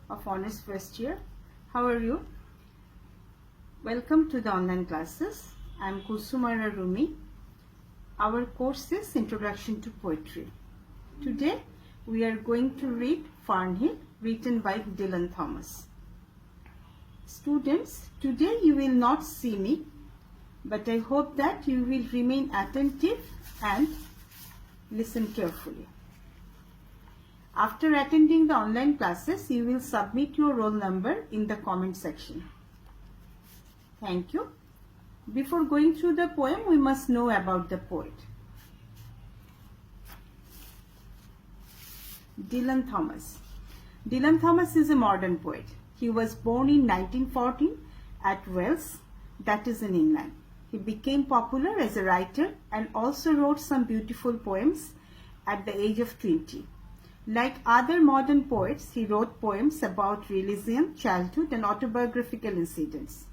of Honors First Year. How are you? Welcome to the online classes. I am Kusumara Rumi. Our course is Introduction to Poetry. Today we are going to read Fernhill, written by Dylan Thomas. Students, today you will not see me, but I hope that you will remain attentive and listen carefully. After attending the online classes, you will submit your roll number in the comment section. Thank you. Before going through the poem, we must know about the poet. Dylan Thomas. Dylan Thomas is a modern poet. He was born in 1914 at Wells, that is in England. He became popular as a writer and also wrote some beautiful poems at the age of 20. Like other modern poets, he wrote poems about religion, childhood, and autobiographical incidents.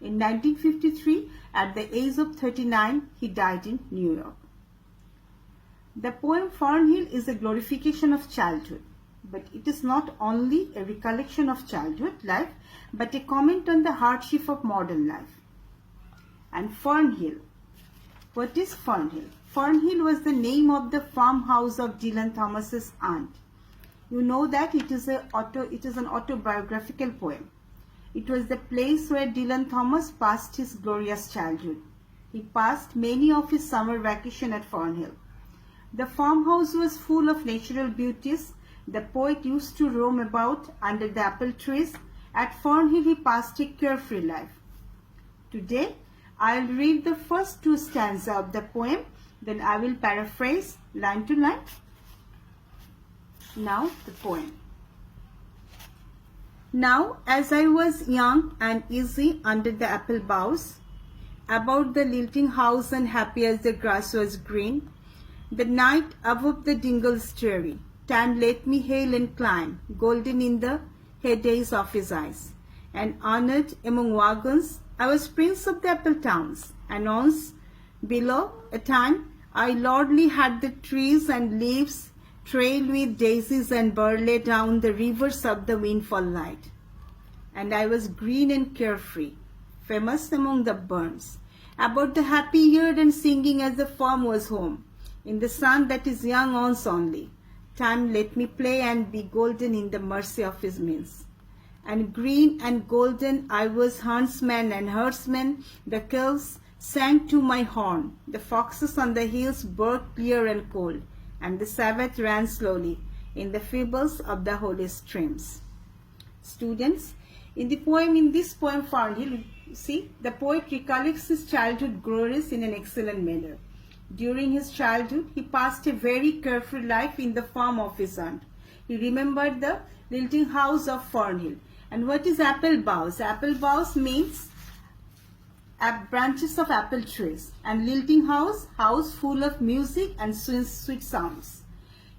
In 1953, at the age of 39, he died in New York. The poem Fernhill is a glorification of childhood, but it is not only a recollection of childhood life, but a comment on the hardship of modern life. And Fernhill. What is Fernhill? Fernhill was the name of the farmhouse of Dylan Thomas's aunt. You know that it is an autobiographical poem. It was the place where Dylan Thomas passed his glorious childhood. He passed many of his summer vacation at Fernhill. The farmhouse was full of natural beauties. The poet used to roam about under the apple trees. At Fernhill he passed a carefree life. Today, I'll read the first two stanzas of the poem, then I will paraphrase line to line. Now the poem. Now, as I was young and easy under the apple boughs, about the lilting house and happy as the grass was green, the night above the dingle starry, time let me hail and climb, golden in the heydays of his eyes, and honored among wagons, I was prince of the apple towns, and once, below a time, I lordly had the trees and leaves trailed with daisies and burley down the rivers of the windfall light. And I was green and carefree, famous among the burns, about the happy year and singing as the farm was home, in the sun that is young once only. Time let me play and be golden in the mercy of his means. And green and golden I was huntsman and herdsman, the cows sang to my horn, the foxes on the hills barked clear and cold, and the Sabbath ran slowly in the fables of the holy streams. Students, in this poem Fernhill, see, the poet recollects his childhood glories in an excellent manner. During his childhood, he passed a very carefree life in the farm of his aunt. He remembered the lilting house of Fernhill. And what is apple boughs? Apple boughs means branches of apple trees. And lilting house full of music and sweet sounds.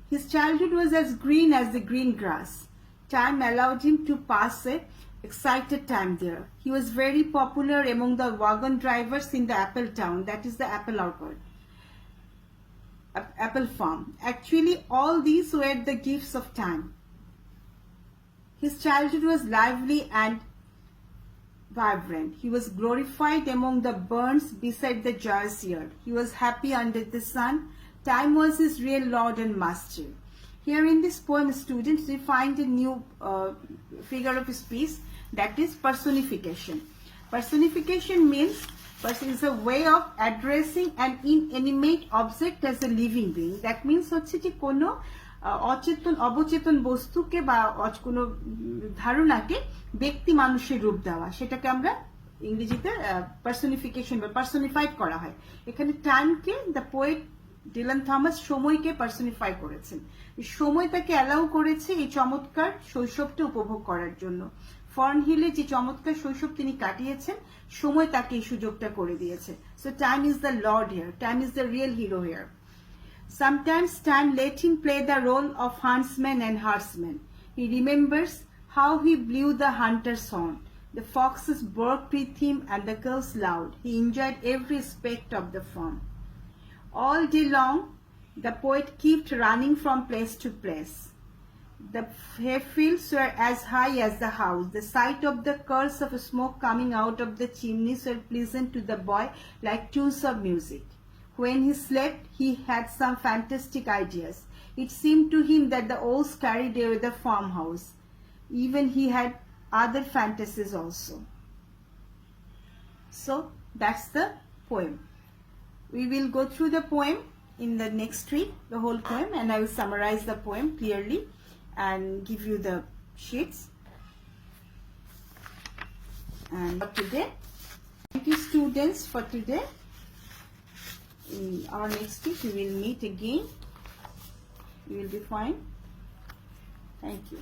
His childhood was as green as the green grass. Time allowed him to pass a excited time there. He was very popular among the wagon drivers in the apple town, that is the apple orchard, apple farm. Actually, all these were the gifts of time. His childhood was lively and vibrant. He was glorified among the burns beside the joyous yard. He was happy under the sun. Time was his real lord and master. Here in this poem, students, we find a new figure of speech, that is personification. Personification means is a way of addressing an inanimate object as a living being. That means হচ্ছে যে কোনো অবচেতন বস্তুকে বা কোনো ধারণাকে ব্যক্তি মানুষের রূপ দেওয়া, সেটাকে আমরা ইংরেজিতে পার্সনিফিকেশন বা পার্সনিফাইড করা হয়। এখানে টাইমকে দ্য পোয়েট ডিলান থমাস সময়কে পার্সনিফাই করেছেন। সময় তাকে অ্যালাউ করেছে এই চমৎকার শৈশবটা উপভোগ করার জন্য। ফর্নহিলে যে চমৎকার শৈশব তিনি কাটিয়েছেন, সময় তাকে এই সুযোগটা করে দিয়েছে। So time is the Lord here, time is the real hero here. Sometimes time let him play the role of huntsman and herdsman. He remembers how he blew the hunter's horn. The foxes barked with him and the cows loud. He enjoyed every aspect of the farm. All day long, the poet kept running from place to place. The hayfields were as high as the house. The sight of the curls of smoke coming out of the chimneys were pleasant to the boy like tunes of music. When he slept, he had some fantastic ideas. It seemed to him that the oaks carried away the farmhouse. Even he had other fantasies also. So that's the poem. We will go through the poem in the next week, the whole poem, and I will summarize the poem clearly and give you the sheets. And for today, thank you students for today. In our next week we will meet again. We will be fine. Thank you.